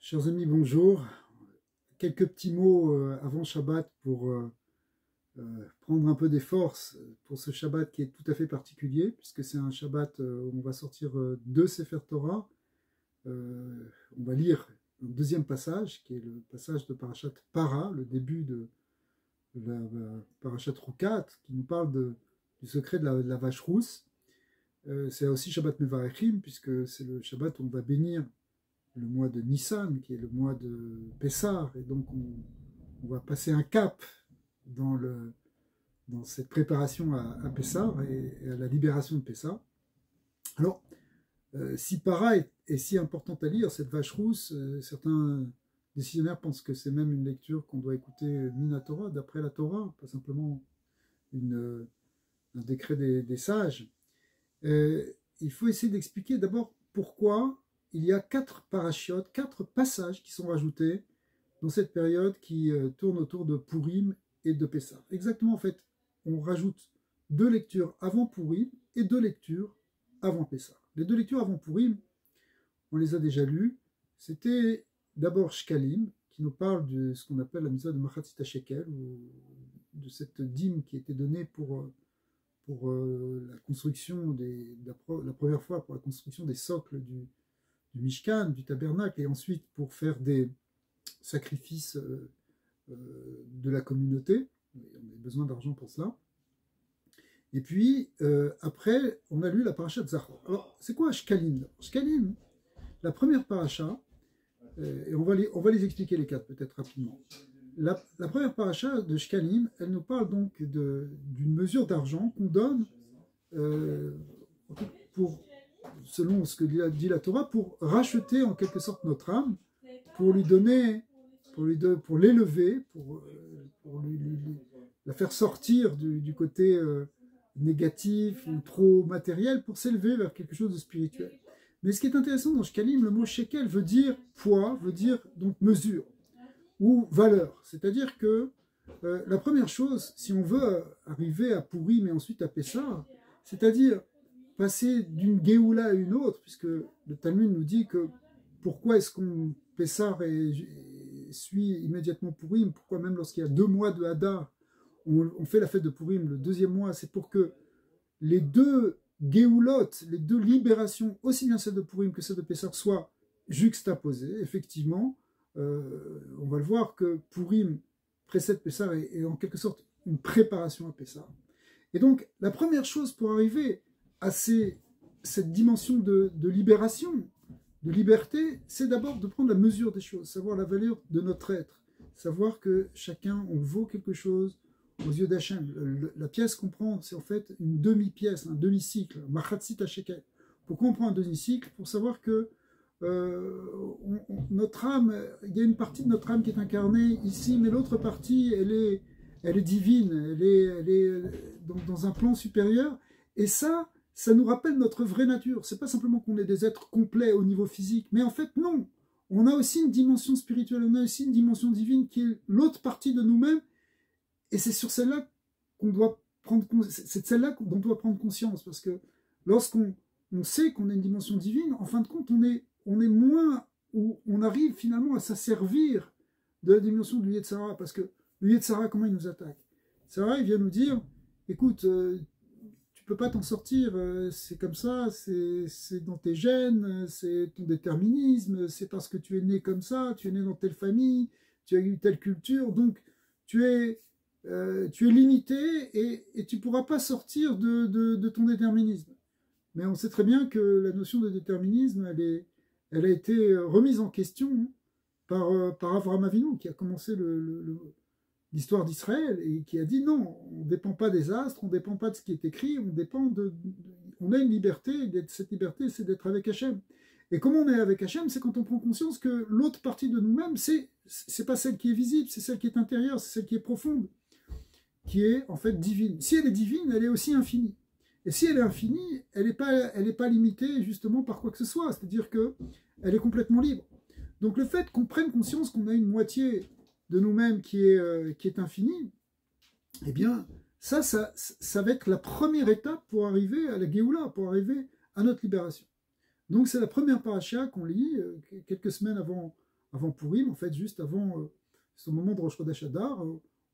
Chers amis, bonjour. Quelques petits mots avant Shabbat pour prendre un peu des forces pour ce Shabbat qui est tout à fait particulier, puisque c'est un Shabbat où on va sortir deux Sefer Torah. On va lire un deuxième passage, qui est le passage de Parashat Para, le début de la Parashat Rukat, qui nous parle du secret de la vache rousse. C'est aussi Shabbat Mevarechim, puisque c'est le Shabbat où on va bénir le mois de Nissan, qui est le mois de Pessah, et donc on va passer un cap dans cette préparation à Pessah et à la libération de Pessah. Alors, si Para est si importante à lire, cette vache rousse, certains décisionnaires pensent que c'est même une lecture qu'on doit écouter Minatora, d'après la Torah, pas simplement un décret des sages. Il faut essayer d'expliquer d'abord pourquoi il y a 4 parachiotes, 4 passages qui sont rajoutés dans cette période qui tourne autour de Purim et de Pessah. Exactement, en fait, on rajoute 2 lectures avant Purim et 2 lectures avant Pessah. Les 2 lectures avant Purim, on les a déjà lues. C'était d'abord Shkalim, qui nous parle de ce qu'on appelle la mitzvah de Machatzit HaShekel, ou de cette dîme qui était donnée pour la construction, la première fois pour la construction des socles du Mishkan, du tabernacle, et ensuite pour faire des sacrifices de la communauté. On a besoin d'argent pour cela. Et puis, après, on a lu la paracha de Zachor. Alors, c'est quoi Shkalim? Shkalim, la première paracha, et on va les expliquer les 4 peut-être rapidement. La première paracha de Shkalim, elle nous parle donc d'une mesure d'argent qu'on donne selon ce que dit la Torah, pour racheter en quelque sorte notre âme, pour lui donner, pour l'élever, pour la faire sortir du côté négatif ou trop matériel, pour s'élever vers quelque chose de spirituel. Mais ce qui est intéressant dans Shkalim, le mot shekel veut dire poids, veut dire donc mesure ou valeur. C'est-à-dire que la première chose, si on veut arriver à Purim et ensuite à Pessah, c'est-à-dire passer d'une Géoula à une autre, puisque le Talmud nous dit que pourquoi est-ce qu'on Pessah suit immédiatement Purim, pourquoi même lorsqu'il y a 2 mois de Hadar, on fait la fête de Purim le 2e mois, c'est pour que les 2 Géoulot, les 2 libérations, aussi bien celle de Purim que celle de Pessah, soient juxtaposées. Effectivement, on va le voir que Purim précède Pessah et est en quelque sorte une préparation à Pessah. Et donc, la première chose pour arriver à cette dimension de libération, de liberté, c'est d'abord de prendre la mesure des choses, savoir la valeur de notre être, savoir que chacun, on vaut quelque chose aux yeux d'Hachem. La pièce qu'on prend, c'est en fait une demi-pièce, un demi-cycle, Machatzit HaShekel. Pourquoi on prend un demi-cycle? Pour savoir que notre âme, il y a une partie de notre âme qui est incarnée ici, mais l'autre partie, elle est divine, elle est dans un plan supérieur, et ça nous rappelle notre vraie nature. C'est pas simplement qu'on est des êtres complets au niveau physique, mais en fait non, on a aussi une dimension spirituelle, on a aussi une dimension divine qui est l'autre partie de nous-mêmes, et c'est sur celle-là qu'on doit prendre, c'est celle-là dont on doit prendre conscience, parce que lorsqu'on sait qu'on a une dimension divine, en fin de compte, on est moins, où on arrive finalement à s'asservir de la dimension du Yetzara, parce que le Yetzara, comment il nous attaque? Yetzara, il vient nous dire, écoute, tu peux pas t'en sortir, c'est comme ça, c'est dans tes gènes, c'est ton déterminisme, c'est parce que tu es né comme ça, tu es né dans telle famille, tu as eu telle culture, donc tu es limité et tu pourras pas sortir de ton déterminisme. Mais on sait très bien que la notion de déterminisme, elle a été remise en question par Avraham Avinu, qui a commencé l'histoire d'Israël et qui a dit non, on ne dépend pas des astres, on ne dépend pas de ce qui est écrit, on a une liberté, et cette liberté, c'est d'être avec Hachem. Et comment on est avec Hachem, c'est quand on prend conscience que l'autre partie de nous-mêmes, c'est pas celle qui est visible, c'est celle qui est intérieure, c'est celle qui est profonde, qui est en fait divine. Si elle est divine, elle est aussi infinie. Et si elle est infinie, elle n'est pas limitée justement par quoi que ce soit, c'est-à-dire qu'elle est complètement libre. Donc le fait qu'on prenne conscience qu'on a une moitié de nous-mêmes qui est infinie, eh bien, ça va être la première étape pour arriver à la Géoula, pour arriver à notre libération. Donc c'est la première paracha qu'on lit quelques semaines avant avant Purim, en fait, juste avant ce moment de Rosh Chodesh Adar,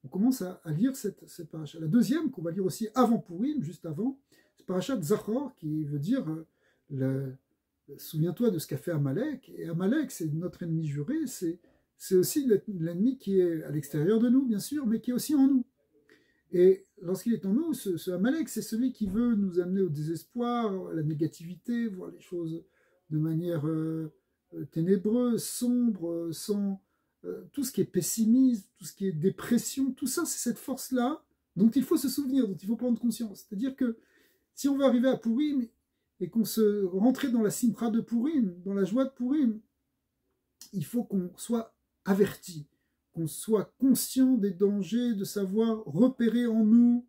on commence à lire cette paracha. La deuxième, qu'on va lire aussi avant Purim, juste avant, c'est paracha Zachor, qui veut dire souviens-toi de ce qu'a fait Amalek. Et Amalek, c'est notre ennemi juré, c'est aussi l'ennemi qui est à l'extérieur de nous, bien sûr, mais qui est aussi en nous. Et lorsqu'il est en nous, ce Amalek, c'est celui qui veut nous amener au désespoir, à la négativité, voir les choses de manière ténébreuse, sombre, sans tout ce qui est pessimisme, tout ce qui est dépression, tout ça, c'est cette force-là dont il faut se souvenir, dont il faut prendre conscience. C'est-à-dire que si on veut arriver à Purim et qu'on se rentrer dans la simra de Purim, dans la joie de Purim, il faut qu'on soit averti, qu'on soit conscient des dangers, de savoir repérer en nous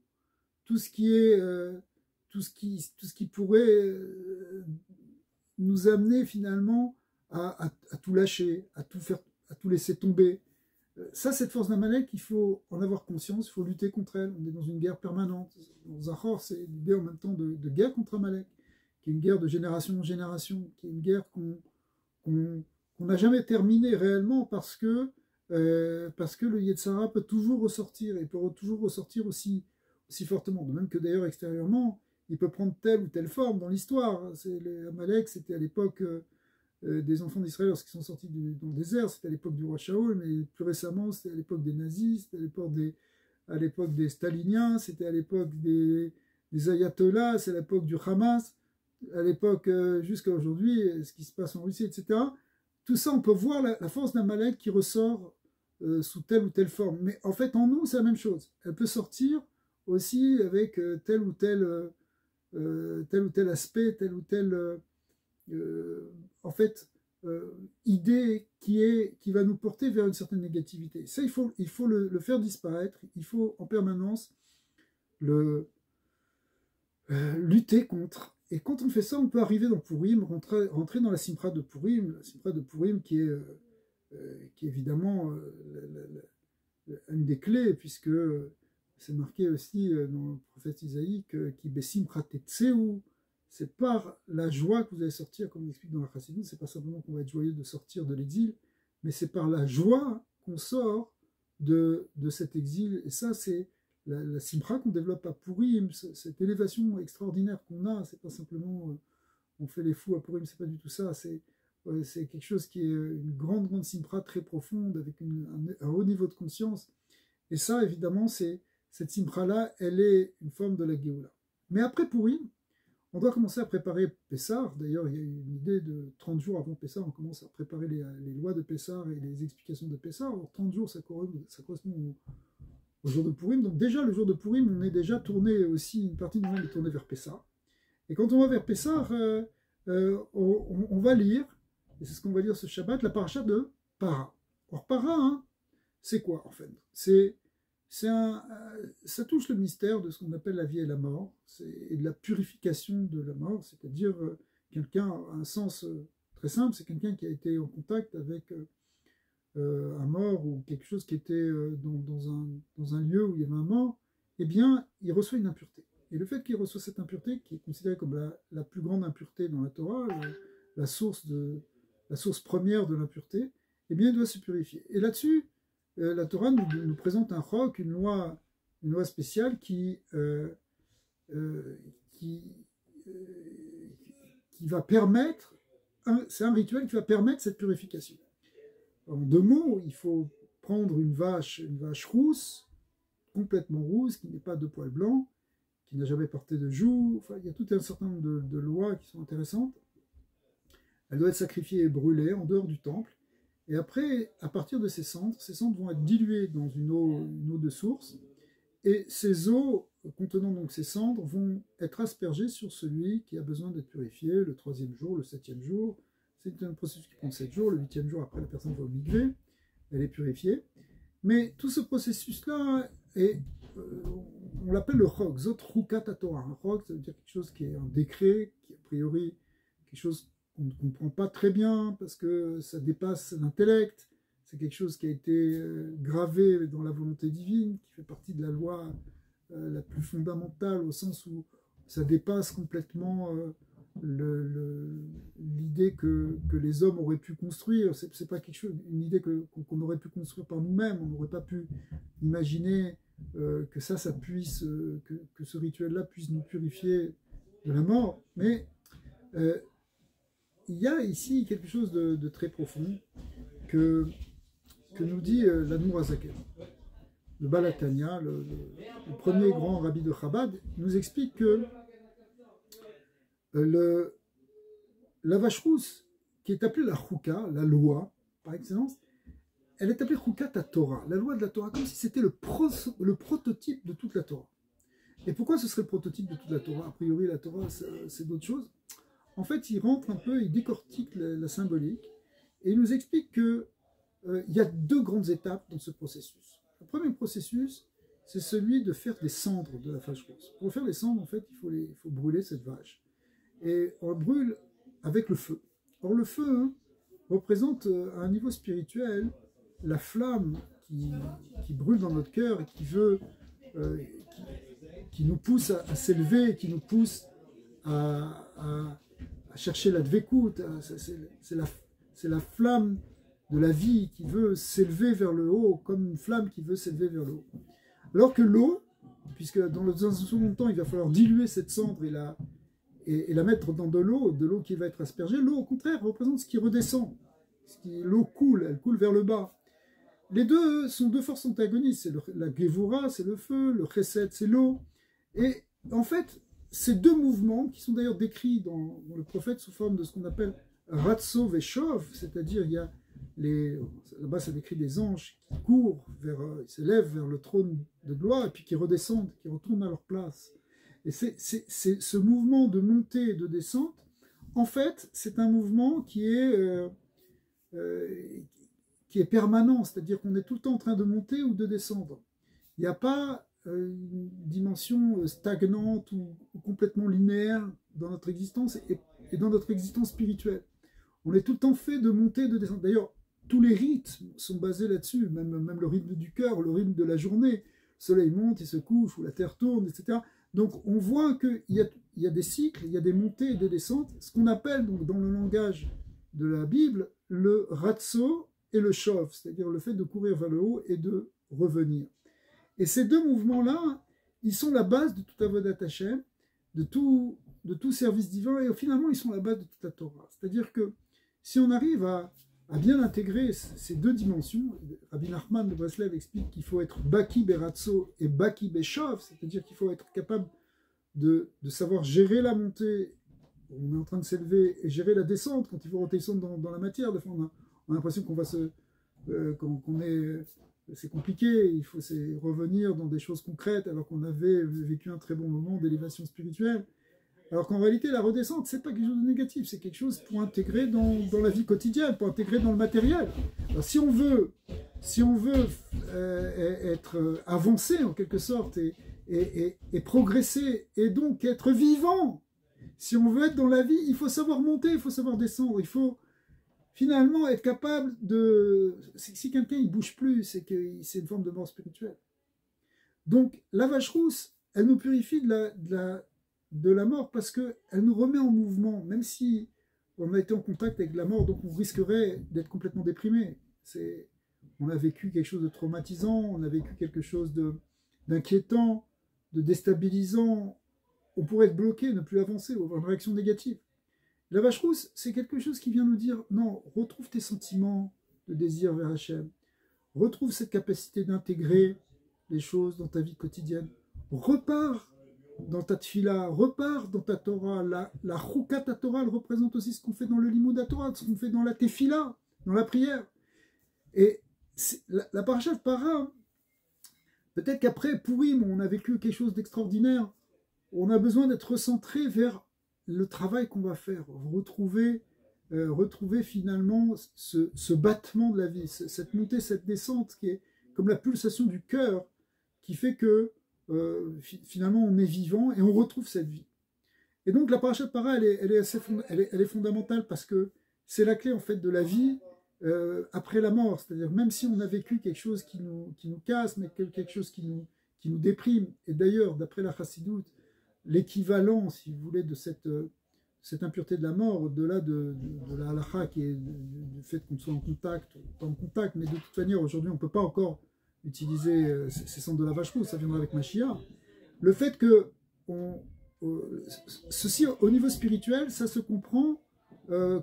tout ce qui est, tout ce qui pourrait nous amener finalement à tout lâcher, à tout laisser tomber. Ça, cette force d'Amalek, il faut en avoir conscience, il faut lutter contre elle. On est dans une guerre permanente. Dans Zachor, c'est l'idée en même temps de guerre contre Amalek, qui est une guerre de génération en génération, qui est une guerre qu'on n'a jamais terminée réellement parce que le Yetzara peut toujours ressortir et peut toujours ressortir aussi fortement. De même que d'ailleurs extérieurement, il peut prendre telle ou telle forme dans l'histoire. Amalek, c'était à l'époque des enfants d'Israël lorsqu'ils sont sortis dans le désert, c'était à l'époque du roi Shaol, mais plus récemment, c'était à l'époque des nazis, c'était à l'époque des staliniens, c'était à l'époque des ayatollahs, c'est à l'époque du Hamas, à l'époque jusqu'à aujourd'hui, ce qui se passe en Russie, etc. Tout ça, on peut voir la force d'Amalek qui ressort sous telle ou telle forme. Mais en fait, en nous, c'est la même chose. Elle peut sortir aussi avec tel ou tel aspect, tel ou tel en fait idée qui va nous porter vers une certaine négativité. Ça, il faut le faire disparaître. Il faut en permanence le lutter contre. Et quand on fait ça, on peut arriver dans Purim, rentrer dans la Simcha de Purim qui est évidemment une des clés, puisque c'est marqué aussi dans le prophète Isaïe qui besimcha tetzeu, c'est par la joie que vous allez sortir, comme on explique dans la Chassidut, c'est pas simplement qu'on va être joyeux de sortir de l'exil, mais c'est par la joie qu'on sort de cet exil. Et ça, c'est la simcha qu'on développe à Purim, cette élévation extraordinaire qu'on a. C'est pas simplement on fait les fous à Purim, c'est pas du tout ça. C'est quelque chose qui est une grande simcha très profonde, avec un haut niveau de conscience. Et ça, évidemment, cette simcha-là, elle est une forme de la Géoula. Mais après Purim, on doit commencer à préparer Pessah. D'ailleurs, il y a une idée de 30 jours avant Pessah, on commence à préparer les lois de Pessah et les explications de Pessah. Alors, 30 jours, ça correspond au jour de Purim. Donc déjà, le jour de Purim, on est déjà tourné aussi, une partie de nous est tournée vers Pessah. Et quand on va vers Pessah, on va lire, et c'est ce qu'on va lire ce Shabbat, la paracha de Para. Alors Para, hein, c'est quoi en fait? Ça touche le mystère de ce qu'on appelle la vie et la mort, et de la purification de la mort, c'est-à-dire quelqu'un, à un sens très simple, c'est quelqu'un qui a été en contact avec un mort ou quelque chose qui était dans un lieu où il y avait un mort, eh bien, il reçoit une impureté. Et le fait qu'il reçoit cette impureté, qui est considérée comme la plus grande impureté dans la Torah, la source première de l'impureté, eh bien, il doit se purifier. Et là-dessus, la Torah nous présente un chok, une loi spéciale qui va permettre, c'est un rituel qui va permettre cette purification. En 2 mots, il faut prendre une vache rousse, complètement rousse, qui n'est pas de poils blancs, qui n'a jamais porté de joug. Enfin, il y a tout un certain nombre de lois qui sont intéressantes. Elle doit être sacrifiée et brûlée en dehors du temple. Et après, à partir de ces cendres vont être diluées dans une eau de source. Et ces eaux contenant donc ces cendres vont être aspergées sur celui qui a besoin d'être purifié le 3e jour, le 7e jour. C'est un processus qui prend 7 jours. Le 8e jour, après, la personne va migrer. Elle est purifiée. Mais tout ce processus-là, on l'appelle le chok, zot chukat haTorah. Un chok, ça veut dire quelque chose qui est un décret, qui est a priori quelque chose qu'on ne comprend pas très bien parce que ça dépasse l'intellect. C'est quelque chose qui a été gravé dans la volonté divine, qui fait partie de la loi la plus fondamentale, au sens où ça dépasse complètement l'idée que les hommes auraient pu construire, c'est pas quelque chose, une idée qu'on aurait pu construire par nous-mêmes, on n'aurait pas pu imaginer que ça puisse, que ce rituel-là puisse nous purifier de la mort, mais il y a ici quelque chose de très profond que nous dit l'Admour Hazaken. Le Baal HaTanya, le premier grand rabbi de Chabad, nous explique que la vache rousse, qui est appelée la Chouka, la loi, par excellence, elle est appelée Choukat Torah, la loi de la Torah, comme si c'était le prototype de toute la Torah. Et pourquoi ce serait le prototype de toute la Torah? A priori, la Torah, c'est d'autres choses. En fait, il rentre un peu, il décortique la symbolique, et il nous explique qu'il y a deux grandes étapes dans ce processus. Le premier processus, c'est celui de faire des cendres de la vache rousse. Pour faire les cendres, en fait, il faut brûler cette vache. Et on brûle avec le feu. Or, le feu représente à un niveau spirituel la flamme qui brûle dans notre cœur et qui veut, qui nous pousse à s'élever, qui nous pousse à chercher la dvékout. C'est la flamme de la vie qui veut s'élever vers le haut, comme une flamme qui veut s'élever vers le haut. Alors que l'eau, puisque dans un second temps, il va falloir diluer cette cendre et la mettre dans de l'eau qui va être aspergée, l'eau, au contraire, représente ce qui redescend. L'eau coule, elle coule vers le bas. Les deux sont deux forces antagonistes. La Gevura, c'est le feu, le Chesed, c'est l'eau. Et en fait, ces deux mouvements, qui sont d'ailleurs décrits dans le prophète sous forme de ce qu'on appelle Ratso Veshov, c'est-à-dire il y a là-bas ça décrit des anges qui courent ils s'élèvent vers le trône de gloire et puis qui redescendent, qui retournent à leur place. Et c'est ce mouvement de montée et de descente, en fait, c'est un mouvement qui est permanent, c'est-à-dire qu'on est tout le temps en train de monter ou de descendre. Il n'y a pas une dimension stagnante ou complètement linéaire dans notre existence et dans notre existence spirituelle. On est tout le temps fait de monter et de descendre. D'ailleurs, tous les rythmes sont basés là-dessus, même le rythme du cœur, le rythme de la journée. Le soleil monte, il se couche, ou la terre tourne, etc. Donc on voit qu'il y a des cycles, il y a des montées et des descentes, ce qu'on appelle donc, dans le langage de la Bible le ratso et le shov, c'est-à-dire le fait de courir vers le haut et de revenir. Et ces deux mouvements-là, ils sont la base de tout avodat Hashem, de tout service divin, et finalement ils sont la base de toute la Torah. C'est-à-dire que si on arrive à bien intégrer ces deux dimensions, Rabbi Nachman de Breslev explique qu'il faut être Baki Beratso et Baki Beshov, c'est-à-dire qu'il faut être capable de savoir gérer la montée, on est en train de s'élever, et gérer la descente quand il faut redescendre dans la matière. Des fois, on a l'impression qu'on va c'est compliqué, il faut revenir dans des choses concrètes alors qu'on avait vécu un très bon moment d'élévation spirituelle. Alors qu'en réalité, la redescente, c'est pas quelque chose de négatif, c'est quelque chose pour intégrer dans la vie quotidienne, pour intégrer dans le matériel. Alors, si on veut être avancé en quelque sorte et progresser et donc être vivant, si on veut être dans la vie, il faut savoir monter, il faut savoir descendre, il faut finalement être capable de... Si quelqu'un il bouge plus, c'est que c'est une forme de mort spirituelle. Donc la vache rousse, elle nous purifie de la mort parce qu'elle nous remet en mouvement, même si on a été en contact avec la mort, donc on risquerait d'être complètement déprimé. On a vécu quelque chose de traumatisant, on a vécu quelque chose d'inquiétant, de déstabilisant, on pourrait être bloqué, ne plus avancer, ou avoir une réaction négative. La vache rousse, c'est quelque chose qui vient nous dire, non, retrouve tes sentiments de désir vers Hachem, retrouve cette capacité d'intégrer les choses dans ta vie quotidienne, repars dans ta tfila, repars dans ta Torah. La choukat Torah, elle représente aussi ce qu'on fait dans le limud Torah, ce qu'on fait dans la tefila, dans la prière. Et la parashat Para, peut-être qu'après Purim, on a vécu quelque chose d'extraordinaire, on a besoin d'être recentré vers le travail qu'on va faire, retrouver finalement ce battement de la vie, cette montée, cette descente qui est comme la pulsation du cœur qui fait que finalement on est vivant et on retrouve cette vie. Et donc la parashat Para, elle est fondamentale parce que c'est la clé en fait de la vie après la mort, c'est-à-dire même si on a vécu quelque chose qui nous casse, mais quelque chose qui nous déprime, et d'ailleurs d'après la Chassidoute, l'équivalent, si vous voulez, de cette impureté de la mort, au-delà de la halakha, qui est du fait qu'on soit en contact, mais de toute manière, aujourd'hui, on ne peut pas encore utiliser ces cendres de la vache rouge, ça viendra avec Mashiach. Le fait que ceci, au niveau spirituel, ça se comprend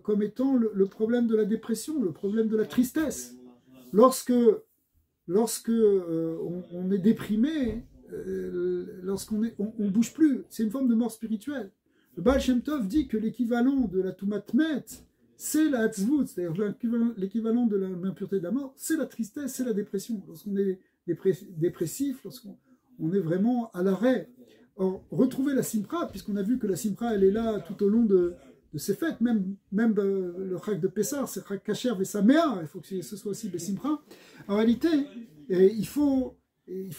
comme étant le problème de la dépression, le problème de la tristesse. Lorsque on est déprimé, lorsqu'on on bouge plus, c'est une forme de mort spirituelle. Le Baal Shem Tov dit que l'équivalent de la Tumat Met, c'est la Hatzvut, c'est-à-dire l'équivalent de l'impureté de la mort, c'est la tristesse, c'est la dépression. Lorsqu'on est dépressif, lorsqu'on est vraiment à l'arrêt. Or, retrouver la Simcha, puisqu'on a vu que la Simcha, elle est là tout au long de ces fêtes, même le Chag de Pessah, c'est Chag Kasher Vesamea, il faut que ce soit aussi Besimcha. En réalité, il faut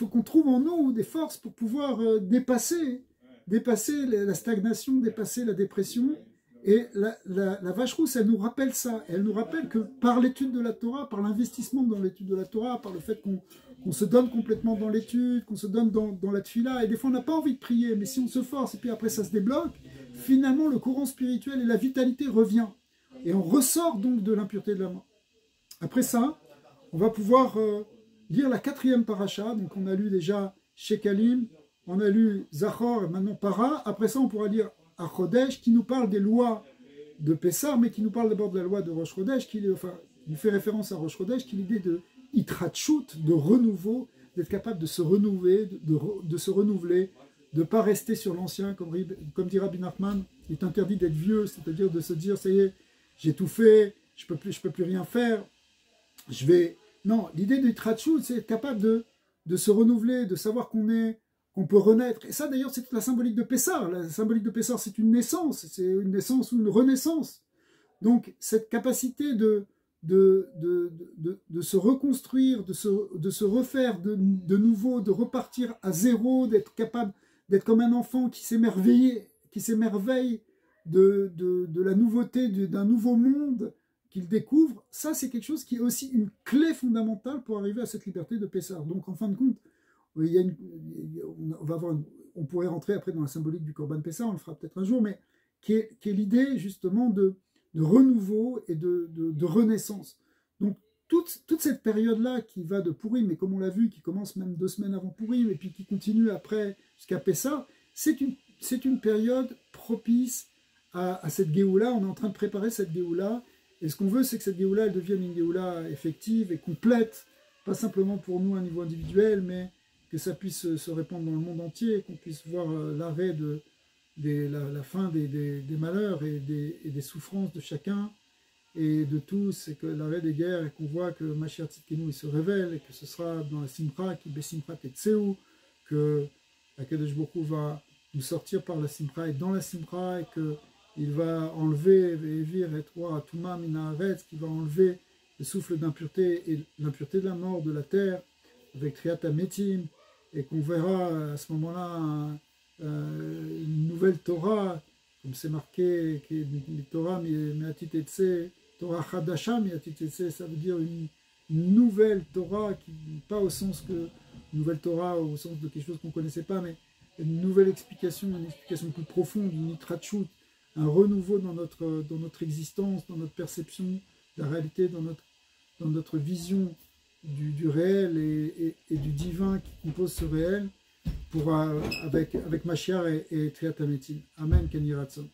qu'on trouve en nous des forces pour pouvoir dépasser la stagnation, dépasser la dépression. Et la vache rousse, elle nous rappelle ça. Elle nous rappelle que par l'étude de la Torah, par l'investissement dans l'étude de la Torah, par le fait qu'on se donne complètement dans l'étude, qu'on se donne dans la tefila, et des fois on n'a pas envie de prier, mais si on se force et puis après ça se débloque, finalement le courant spirituel et la vitalité revient. Et on ressort donc de l'impureté de la mort. Après ça, on va pouvoir lire la 4e paracha. Donc on a lu déjà Shekalim, on a lu Zachor, et maintenant Para. Après ça, on pourra lire Chodesh, qui nous parle des lois de Pessah, mais qui nous parle d'abord de la loi de Rosh Chodesh, qui fait référence à Rosh Chodesh, qui est l'idée de Itratchut, de renouveau, d'être capable de se renouveler, de se renouveler, de ne pas rester sur l'ancien, comme dit Rabbi Nachman. Il est interdit d'être vieux, c'est-à-dire de se dire, ça y est, j'ai tout fait, je peux plus rien faire, Non, l'idée de Itratchut, c'est être capable de se renouveler, de savoir qu'on peut renaître. Et ça, d'ailleurs, c'est toute la symbolique de Pessah. La symbolique de Pessah, c'est une naissance ou une renaissance. Donc, cette capacité de se reconstruire, de se refaire de nouveau, de repartir à zéro, d'être capable d'être comme un enfant qui s'émerveille de la nouveauté, d'un nouveau monde qu'il découvre, ça, c'est quelque chose qui est aussi une clé fondamentale pour arriver à cette liberté de Pessah. Donc, en fin de compte, on pourrait rentrer après dans la symbolique du Korban Pessah, on le fera peut-être un jour, mais qui est l'idée justement de renouveau et de renaissance. Donc toute cette période-là qui va de Pourim, mais comme on l'a vu, qui commence même 2 semaines avant Pourim, et puis qui continue après jusqu'à Pessah, c'est une période propice à cette Géoula. On est en train de préparer cette Géoula, et ce qu'on veut, c'est que cette Géoula, elle devienne une Géoula effective et complète, pas simplement pour nous à un niveau individuel, mais que ça puisse se répandre dans le monde entier, qu'on puisse voir l'arrêt la fin des malheurs et des souffrances de chacun et de tous, et que l'arrêt des guerres, et qu'on voit que Mashiach Tzidkenu il se révèle, et que ce sera dans la Simcha, qui Besimcha Tetseu, que Akadosh Baruch Hu va nous sortir par la Simcha et dans la Simcha, et qu'il va enlever Ve'evir et Troa Tuma Mina Haaretz, qui va enlever le souffle d'impureté et l'impureté de la mort de la terre avec Triat HaMetim, et qu'on verra à ce moment-là une nouvelle Torah, comme c'est marqué, qui est Torah Me'atit Etse, Torah Chadasha Me'atit Etse, ça veut dire une nouvelle Torah, pas au sens que nouvelle Torah au sens de quelque chose qu'on ne connaissait pas, mais une nouvelle explication, une explication plus profonde, une Itratchut, un renouveau dans notre existence, dans notre perception de la réalité, dans notre vision du réel et du divin qui compose ce réel, avec Mashiach et Triat HaMetim. Amen, Ken Yiratzon.